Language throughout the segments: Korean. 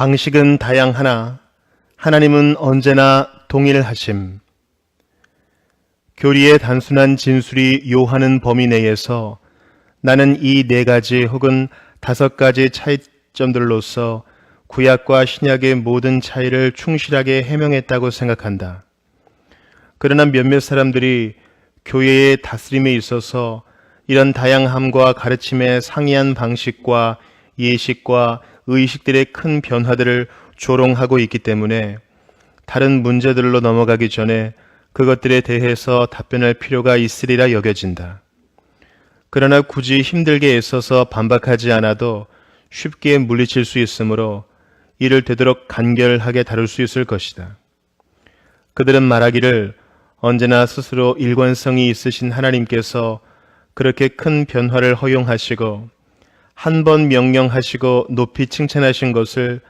방식은 다양하나 하나님은 언제나 동일하심. 교리의 단순한 진술이 요하는 범위 내에서 나는 이 4가지 혹은 5가지 차이점들로서 구약과 신약의 모든 차이를 충실하게 해명했다고 생각한다. 그러나 몇몇 사람들이 교회의 다스림에 있어서 이런 다양함과 가르침의 상이한 방식과 예식과 의식들의 큰 변화들을 조롱하고 있기 때문에 다른 문제들로 넘어가기 전에 그것들에 대해서 답변할 필요가 있으리라 여겨진다. 그러나 굳이 힘들게 애써서 반박하지 않아도 쉽게 물리칠 수 있으므로 이를 되도록 간결하게 다룰 수 있을 것이다. 그들은 말하기를 언제나 스스로 일관성이 있으신 하나님께서 그렇게 큰 변화를 허용하시고 한 번 명령하시고 높이 칭찬하신 것을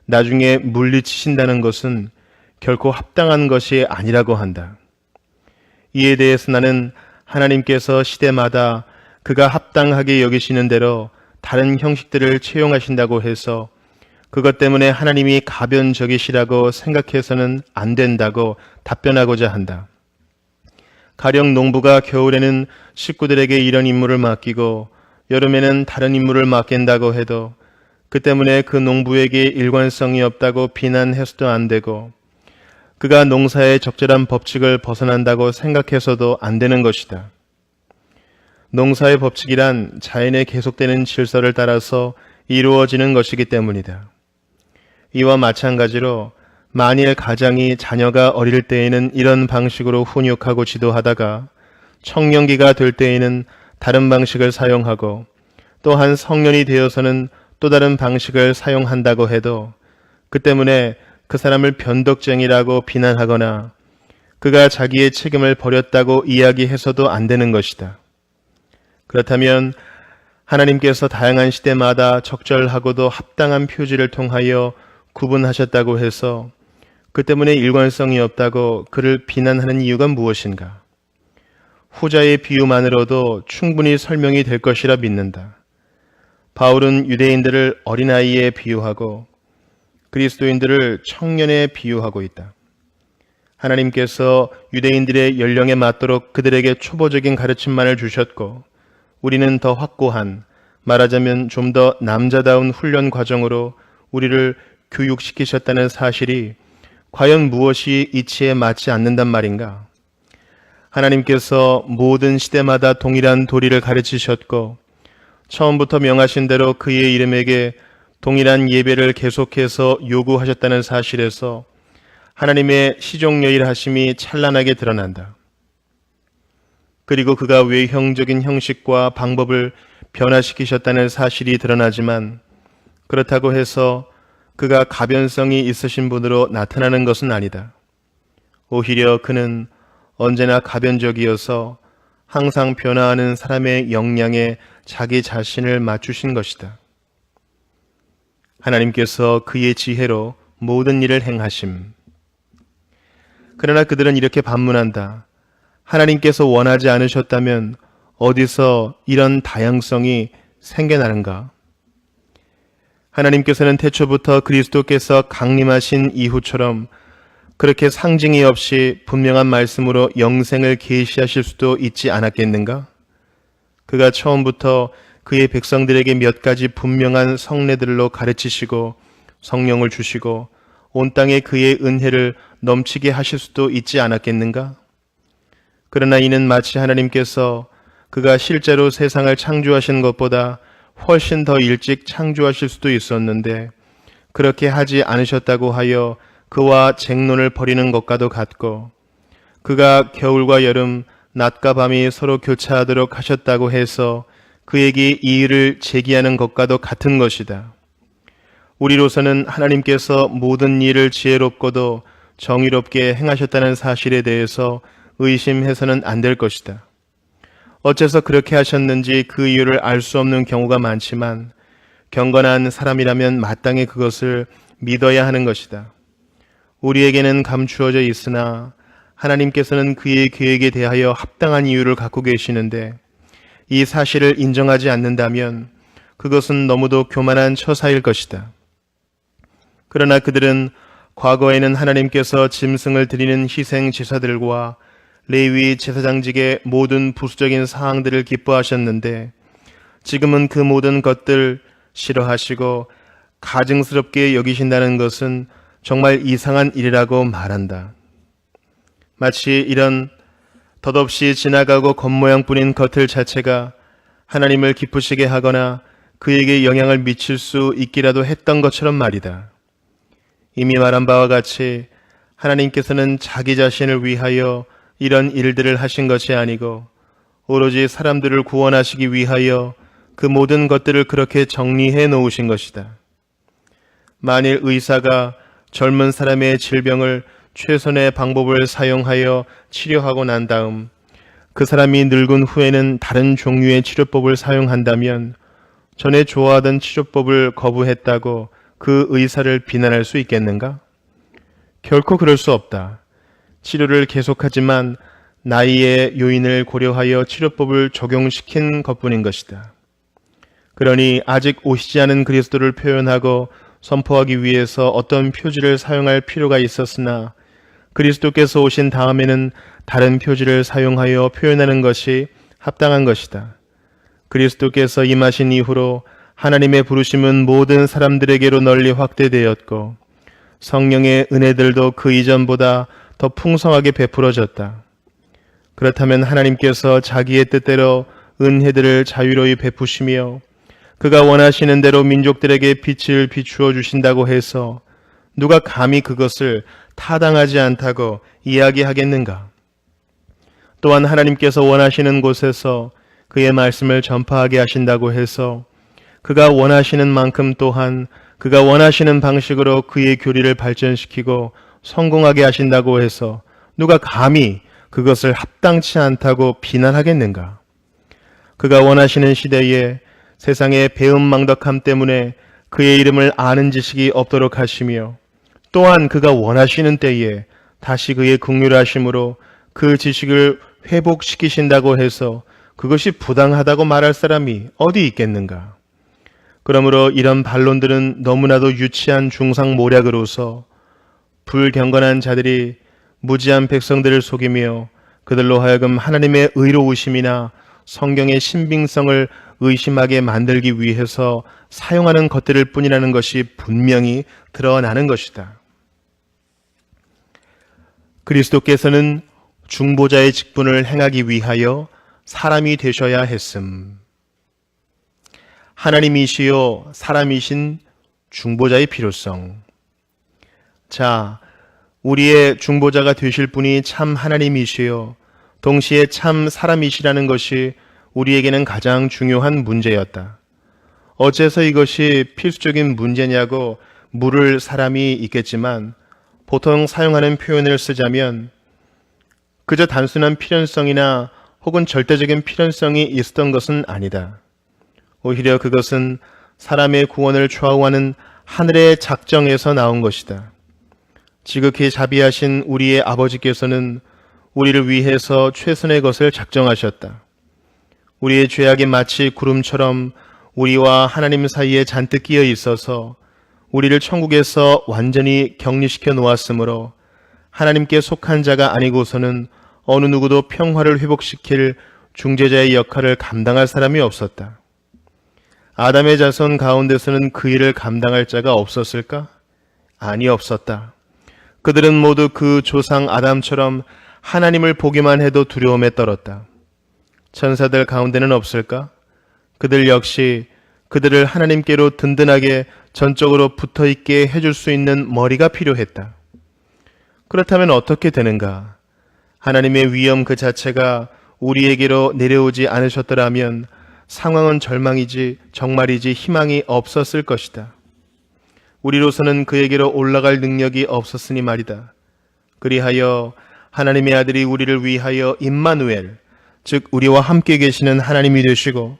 나중에 물리치신다는 것은 결코 합당한 것이 아니라고 한다. 이에 대해서 나는 하나님께서 시대마다 그가 합당하게 여기시는 대로 다른 형식들을 채용하신다고 해서 그것 때문에 하나님이 가변적이시라고 생각해서는 안 된다고 답변하고자 한다. 가령 농부가 겨울에는 식구들에게 이런 임무를 맡기고 여름에는 다른 임무를 맡긴다고 해도 그 때문에 그 농부에게 일관성이 없다고 비난해서도 안 되고 그가 농사의 적절한 법칙을 벗어난다고 생각해서도 안 되는 것이다. 농사의 법칙이란 자연에 계속되는 질서를 따라서 이루어지는 것이기 때문이다. 이와 마찬가지로 만일 가장이 자녀가 어릴 때에는 이런 방식으로 훈육하고 지도하다가 청년기가 될 때에는 다른 방식을 사용하고 또한 성년이 되어서는 또 다른 방식을 사용한다고 해도 그 때문에 그 사람을 변덕쟁이라고 비난하거나 그가 자기의 책임을 버렸다고 이야기해서도 안 되는 것이다. 그렇다면 하나님께서 다양한 시대마다 적절하고도 합당한 표지를 통하여 구분하셨다고 해서 그 때문에 일관성이 없다고 그를 비난하는 이유가 무엇인가? 후자의 비유만으로도 충분히 설명이 될 것이라 믿는다. 바울은 유대인들을 어린아이에 비유하고 그리스도인들을 청년에 비유하고 있다. 하나님께서 유대인들의 연령에 맞도록 그들에게 초보적인 가르침만을 주셨고 우리는 더 확고한, 말하자면 좀 더 남자다운 훈련 과정으로 우리를 교육시키셨다는 사실이 과연 무엇이 이치에 맞지 않는단 말인가? 하나님께서 모든 시대마다 동일한 도리를 가르치셨고 처음부터 명하신 대로 그의 이름에게 동일한 예배를 계속해서 요구하셨다는 사실에서 하나님의 시종여일하심이 찬란하게 드러난다. 그리고 그가 외형적인 형식과 방법을 변화시키셨다는 사실이 드러나지만 그렇다고 해서 그가 가변성이 있으신 분으로 나타나는 것은 아니다. 오히려 그는 언제나 가변적이어서 항상 변화하는 사람의 역량에 자기 자신을 맞추신 것이다. 하나님께서 그의 지혜로 모든 일을 행하심. 그러나 그들은 이렇게 반문한다. 하나님께서 원하지 않으셨다면 어디서 이런 다양성이 생겨나는가? 하나님께서는 태초부터 그리스도께서 강림하신 이후처럼 그렇게 상징이 없이 분명한 말씀으로 영생을 계시하실 수도 있지 않았겠는가? 그가 처음부터 그의 백성들에게 몇 가지 분명한 성례들로 가르치시고 성령을 주시고 온 땅에 그의 은혜를 넘치게 하실 수도 있지 않았겠는가? 그러나 이는 마치 하나님께서 그가 실제로 세상을 창조하신 것보다 훨씬 더 일찍 창조하실 수도 있었는데 그렇게 하지 않으셨다고 하여 그와 쟁론을 벌이는 것과도 같고 그가 겨울과 여름, 낮과 밤이 서로 교차하도록 하셨다고 해서 그에게 이의를 제기하는 것과도 같은 것이다. 우리로서는 하나님께서 모든 일을 지혜롭고도 정의롭게 행하셨다는 사실에 대해서 의심해서는 안 될 것이다. 어째서 그렇게 하셨는지 그 이유를 알 수 없는 경우가 많지만 경건한 사람이라면 마땅히 그것을 믿어야 하는 것이다. 우리에게는 감추어져 있으나 하나님께서는 그의 계획에 대하여 합당한 이유를 갖고 계시는데 이 사실을 인정하지 않는다면 그것은 너무도 교만한 처사일 것이다. 그러나 그들은 과거에는 하나님께서 짐승을 드리는 희생 제사들과 레위 제사장직의 모든 부수적인 사항들을 기뻐하셨는데 지금은 그 모든 것들 싫어하시고 가증스럽게 여기신다는 것은 정말 이상한 일이라고 말한다. 마치 이런 덧없이 지나가고 겉모양뿐인 것들 자체가 하나님을 기쁘시게 하거나 그에게 영향을 미칠 수 있기라도 했던 것처럼 말이다. 이미 말한 바와 같이 하나님께서는 자기 자신을 위하여 이런 일들을 하신 것이 아니고 오로지 사람들을 구원하시기 위하여 그 모든 것들을 그렇게 정리해 놓으신 것이다. 만일 의사가 젊은 사람의 질병을 최선의 방법을 사용하여 치료하고 난 다음 그 사람이 늙은 후에는 다른 종류의 치료법을 사용한다면 전에 좋아하던 치료법을 거부했다고 그 의사를 비난할 수 있겠는가? 결코 그럴 수 없다. 치료를 계속하지만 나이의 요인을 고려하여 치료법을 적용시킨 것뿐인 것이다. 그러니 아직 오시지 않은 그리스도를 표현하고 선포하기 위해서 어떤 표지를 사용할 필요가 있었으나 그리스도께서 오신 다음에는 다른 표지를 사용하여 표현하는 것이 합당한 것이다. 그리스도께서 임하신 이후로 하나님의 부르심은 모든 사람들에게로 널리 확대되었고 성령의 은혜들도 그 이전보다 더 풍성하게 베풀어졌다. 그렇다면 하나님께서 자기의 뜻대로 은혜들을 자유로이 베푸시며 그가 원하시는 대로 민족들에게 빛을 비추어 주신다고 해서 누가 감히 그것을 타당하지 않다고 이야기하겠는가? 또한 하나님께서 원하시는 곳에서 그의 말씀을 전파하게 하신다고 해서 그가 원하시는 만큼 또한 그가 원하시는 방식으로 그의 교리를 발전시키고 성공하게 하신다고 해서 누가 감히 그것을 합당치 않다고 비난하겠는가? 그가 원하시는 시대에 세상의 배은망덕함 때문에 그의 이름을 아는 지식이 없도록 하시며 또한 그가 원하시는 때에 다시 그의 긍휼하심으로 그 지식을 회복시키신다고 해서 그것이 부당하다고 말할 사람이 어디 있겠는가? 그러므로 이런 반론들은 너무나도 유치한 중상모략으로서 불경건한 자들이 무지한 백성들을 속이며 그들로 하여금 하나님의 의로우심이나 성경의 신빙성을 의심하게 만들기 위해서 사용하는 것들일 뿐이라는 것이 분명히 드러나는 것이다. 그리스도께서는 중보자의 직분을 행하기 위하여 사람이 되셔야 했음. 하나님이시요 사람이신 중보자의 필요성. 자, 우리의 중보자가 되실 분이 참 하나님이시요 동시에 참 사람이시라는 것이 우리에게는 가장 중요한 문제였다. 어째서 이것이 필수적인 문제냐고 물을 사람이 있겠지만 보통 사용하는 표현을 쓰자면 그저 단순한 필연성이나 혹은 절대적인 필연성이 있었던 것은 아니다. 오히려 그것은 사람의 구원을 좌우하는 하늘의 작정에서 나온 것이다. 지극히 자비하신 우리의 아버지께서는 우리를 위해서 최선의 것을 작정하셨다. 우리의 죄악이 마치 구름처럼 우리와 하나님 사이에 잔뜩 끼어 있어서 우리를 천국에서 완전히 격리시켜 놓았으므로 하나님께 속한 자가 아니고서는 어느 누구도 평화를 회복시킬 중재자의 역할을 감당할 사람이 없었다. 아담의 자손 가운데서는 그 일을 감당할 자가 없었을까? 아니, 없었다. 그들은 모두 그 조상 아담처럼 하나님을 보기만 해도 두려움에 떨었다. 천사들 가운데는 없을까? 그들 역시 그들을 하나님께로 든든하게 전적으로 붙어있게 해줄 수 있는 머리가 필요했다. 그렇다면 어떻게 되는가? 하나님의 위엄 그 자체가 우리에게로 내려오지 않으셨더라면 상황은 절망이지 정말이지 희망이 없었을 것이다. 우리로서는 그에게로 올라갈 능력이 없었으니 말이다. 그리하여 하나님의 아들이 우리를 위하여 임마누엘, 즉 우리와 함께 계시는 하나님이 되시고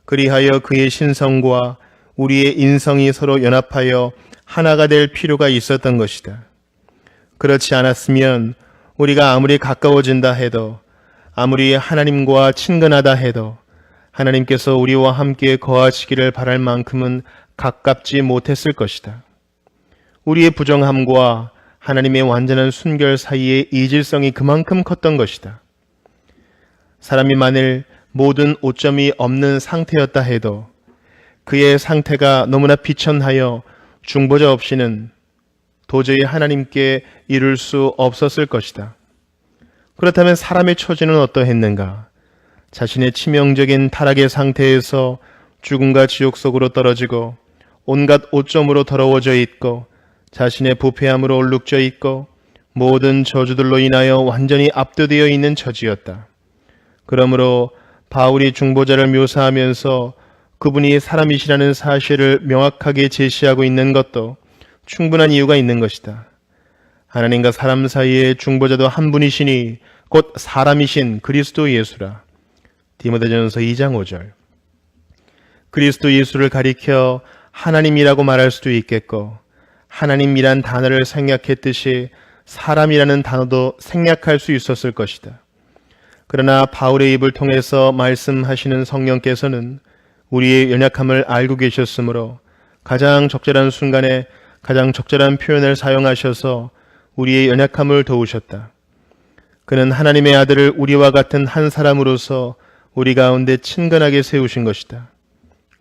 그리하여 그의 신성과 우리의 인성이 서로 연합하여 하나가 될 필요가 있었던 것이다. 그렇지 않았으면 우리가 아무리 가까워진다 해도 아무리 하나님과 친근하다 해도 하나님께서 우리와 함께 거하시기를 바랄 만큼은 가깝지 못했을 것이다. 우리의 부정함과 하나님의 완전한 순결 사이의 이질성이 그만큼 컸던 것이다. 사람이 만일 모든 오점이 없는 상태였다 해도 그의 상태가 너무나 비천하여 중보자 없이는 도저히 하나님께 이룰 수 없었을 것이다. 그렇다면 사람의 처지는 어떠했는가? 자신의 치명적인 타락의 상태에서 죽음과 지옥 속으로 떨어지고 온갖 오점으로 더러워져 있고 자신의 부패함으로 얼룩져 있고 모든 저주들로 인하여 완전히 압도되어 있는 처지였다. 그러므로 바울이 중보자를 묘사하면서 그분이 사람이시라는 사실을 명확하게 제시하고 있는 것도 충분한 이유가 있는 것이다. 하나님과 사람 사이의 중보자도 한 분이시니 곧 사람이신 그리스도 예수라. 디모데전서 2장 5절. 그리스도 예수를 가리켜 하나님이라고 말할 수도 있겠고 하나님이란 단어를 생략했듯이 사람이라는 단어도 생략할 수 있었을 것이다. 그러나 바울의 입을 통해서 말씀하시는 성령께서는 우리의 연약함을 알고 계셨으므로 가장 적절한 순간에 가장 적절한 표현을 사용하셔서 우리의 연약함을 도우셨다. 그는 하나님의 아들을 우리와 같은 한 사람으로서 우리 가운데 친근하게 세우신 것이다.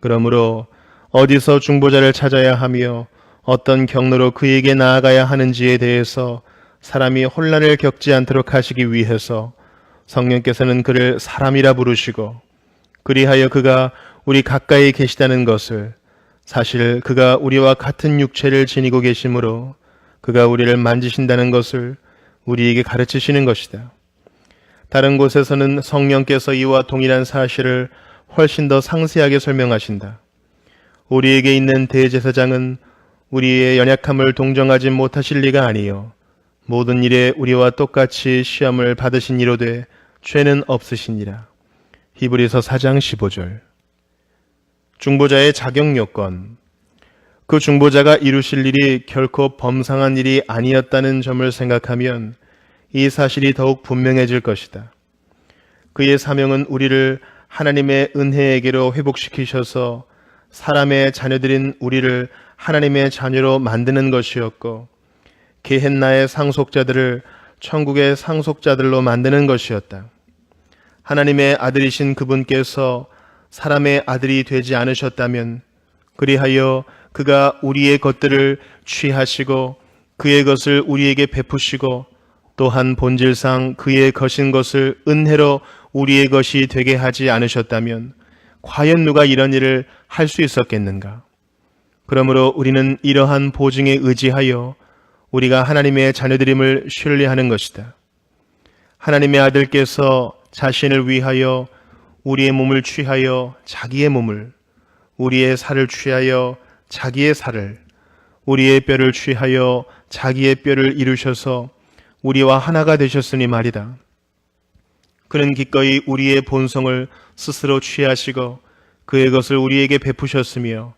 그러므로 어디서 중보자를 찾아야 하며 어떤 경로로 그에게 나아가야 하는지에 대해서 사람이 혼란을 겪지 않도록 하시기 위해서 성령께서는 그를 사람이라 부르시고 그리하여 그가 우리 가까이 계시다는 것을 사실 그가 우리와 같은 육체를 지니고 계시므로 그가 우리를 만지신다는 것을 우리에게 가르치시는 것이다. 다른 곳에서는 성령께서 이와 동일한 사실을 훨씬 더 상세하게 설명하신다. 우리에게 있는 대제사장은 우리의 연약함을 동정하지 못하실 리가 아니요 모든 일에 우리와 똑같이 시험을 받으신 이로되 죄는 없으시니라. 히브리서 4장 15절. 중보자의 자격 요건. 그 중보자가 이루실 일이 결코 범상한 일이 아니었다는 점을 생각하면 이 사실이 더욱 분명해질 것이다. 그의 사명은 우리를 하나님의 은혜에게로 회복시키셔서 사람의 자녀들인 우리를 하나님의 자녀로 만드는 것이었고 게헨나의 상속자들을 천국의 상속자들로 만드는 것이었다. 하나님의 아들이신 그분께서 사람의 아들이 되지 않으셨다면 그리하여 그가 우리의 것들을 취하시고 그의 것을 우리에게 베푸시고 또한 본질상 그의 것인 것을 은혜로 우리의 것이 되게 하지 않으셨다면 과연 누가 이런 일을 할 수 있었겠는가? 그러므로 우리는 이러한 보증에 의지하여 우리가 하나님의 자녀들임을 신뢰하는 것이다. 하나님의 아들께서 자신을 위하여 우리의 몸을 취하여 자기의 몸을, 우리의 살을 취하여 자기의 살을, 우리의 뼈를 취하여 자기의 뼈를 이루셔서 우리와 하나가 되셨으니 말이다. 그는 기꺼이 우리의 본성을 스스로 취하시고 그의 것을 우리에게 베푸셨으며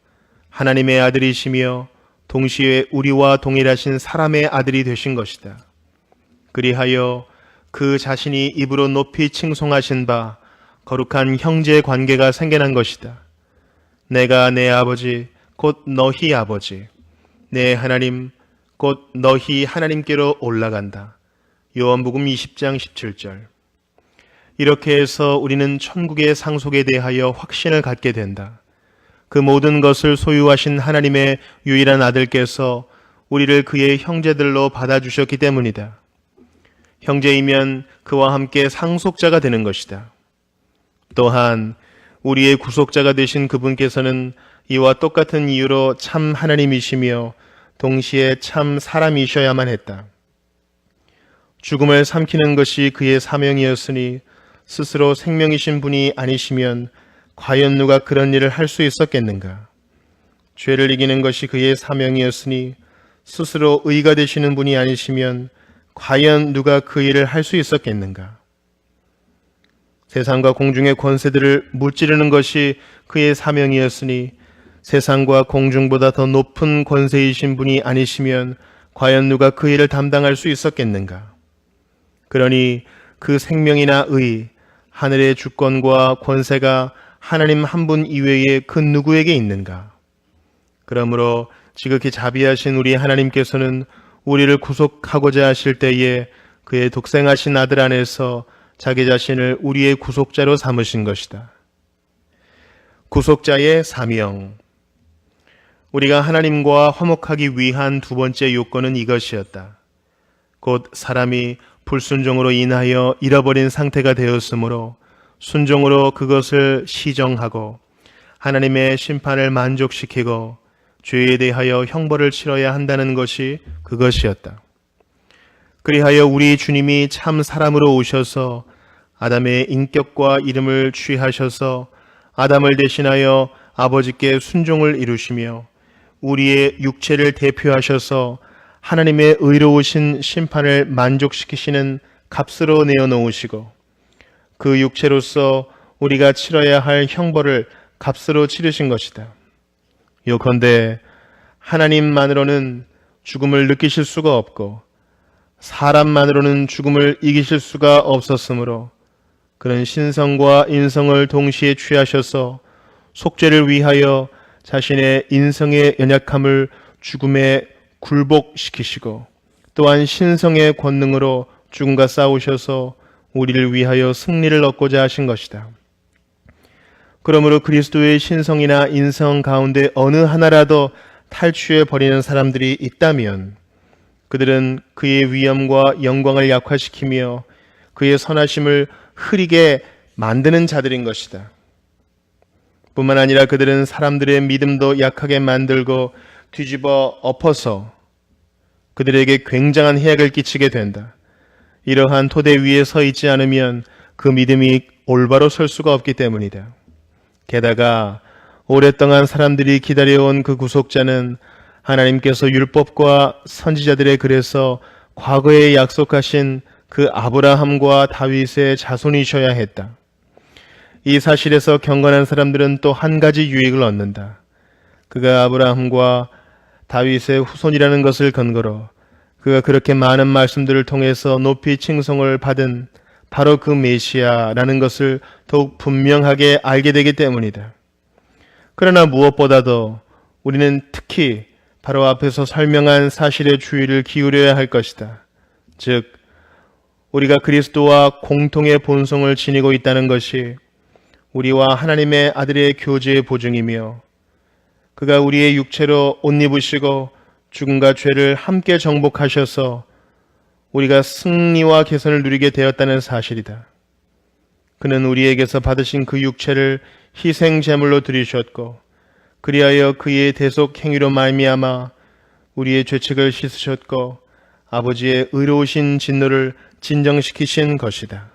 하나님의 아들이시며 동시에 우리와 동일하신 사람의 아들이 되신 것이다. 그리하여 그 자신이 입으로 높이 칭송하신 바 거룩한 형제 관계가 생겨난 것이다. 내가 내 아버지 곧 너희 아버지, 내 하나님 곧 너희 하나님께로 올라간다. 요한복음 20장 17절. 이렇게 해서 우리는 천국의 상속에 대하여 확신을 갖게 된다. 그 모든 것을 소유하신 하나님의 유일한 아들께서 우리를 그의 형제들로 받아주셨기 때문이다. 형제이면 그와 함께 상속자가 되는 것이다. 또한 우리의 구속자가 되신 그분께서는 이와 똑같은 이유로 참 하나님이시며 동시에 참 사람이셔야만 했다. 죽음을 삼키는 것이 그의 사명이었으니 스스로 생명이신 분이 아니시면 과연 누가 그런 일을 할 수 있었겠는가? 죄를 이기는 것이 그의 사명이었으니 스스로 의가 되시는 분이 아니시면 과연 누가 그 일을 할 수 있었겠는가? 세상과 공중의 권세들을 무찌르는 것이 그의 사명이었으니 세상과 공중보다 더 높은 권세이신 분이 아니시면 과연 누가 그 일을 담당할 수 있었겠는가? 그러니 그 생명이나 의, 하늘의 주권과 권세가 하나님 한 분 이외에 그 누구에게 있는가? 그러므로 지극히 자비하신 우리 하나님께서는 우리를 구속하고자 하실 때에 그의 독생하신 아들 안에서 자기 자신을 우리의 구속자로 삼으신 것이다. 구속자의 사명. 우리가 하나님과 화목하기 위한 두 번째 요건은 이것이었다. 곧 사람이 불순종으로 인하여 잃어버린 상태가 되었으므로 순종으로 그것을 시정하고 하나님의 심판을 만족시키고 죄에 대하여 형벌을 치러야 한다는 것이 그것이었다. 그리하여 우리 주님이 참 사람으로 오셔서 아담의 인격과 이름을 취하셔서 아담을 대신하여 아버지께 순종을 이루시며 우리의 육체를 대표하셔서 하나님의 의로우신 심판을 만족시키시는 값으로 내어놓으시고 그 육체로서 우리가 치러야 할 형벌을 값으로 치르신 것이다. 요컨대 하나님만으로는 죽음을 느끼실 수가 없고 사람만으로는 죽음을 이기실 수가 없었으므로 그는 신성과 인성을 동시에 취하셔서 속죄를 위하여 자신의 인성의 연약함을 죽음에 굴복시키시고 또한 신성의 권능으로 죽음과 싸우셔서 우리를 위하여 승리를 얻고자 하신 것이다. 그러므로 그리스도의 신성이나 인성 가운데 어느 하나라도 탈취해 버리는 사람들이 있다면 그들은 그의 위엄과 영광을 약화시키며 그의 선하심을 흐리게 만드는 자들인 것이다. 뿐만 아니라 그들은 사람들의 믿음도 약하게 만들고 뒤집어 엎어서 그들에게 굉장한 해악을 끼치게 된다. 이러한 토대 위에 서 있지 않으면 그 믿음이 올바로 설 수가 없기 때문이다. 게다가 오랫동안 사람들이 기다려온 그 구속자는 하나님께서 율법과 선지자들의 글에서 과거에 약속하신 그 아브라함과 다윗의 자손이셔야 했다. 이 사실에서 경건한 사람들은 또 한 가지 유익을 얻는다. 그가 아브라함과 다윗의 후손이라는 것을 근거로 그가 그렇게 많은 말씀들을 통해서 높이 칭송을 받은 바로 그 메시아라는 것을 더욱 분명하게 알게 되기 때문이다. 그러나 무엇보다도 우리는 특히 바로 앞에서 설명한 사실에 주의를 기울여야 할 것이다. 즉, 우리가 그리스도와 공통의 본성을 지니고 있다는 것이 우리와 하나님의 아들의 교제의 보증이며 그가 우리의 육체로 옷 입으시고 죽음과 죄를 함께 정복하셔서 우리가 승리와 개선을 누리게 되었다는 사실이다. 그는 우리에게서 받으신 그 육체를 희생 제물로 드리셨고 그리하여 그의 대속 행위로 말미암아 우리의 죄책을 씻으셨고 아버지의 의로우신 진노를 진정시키신 것이다.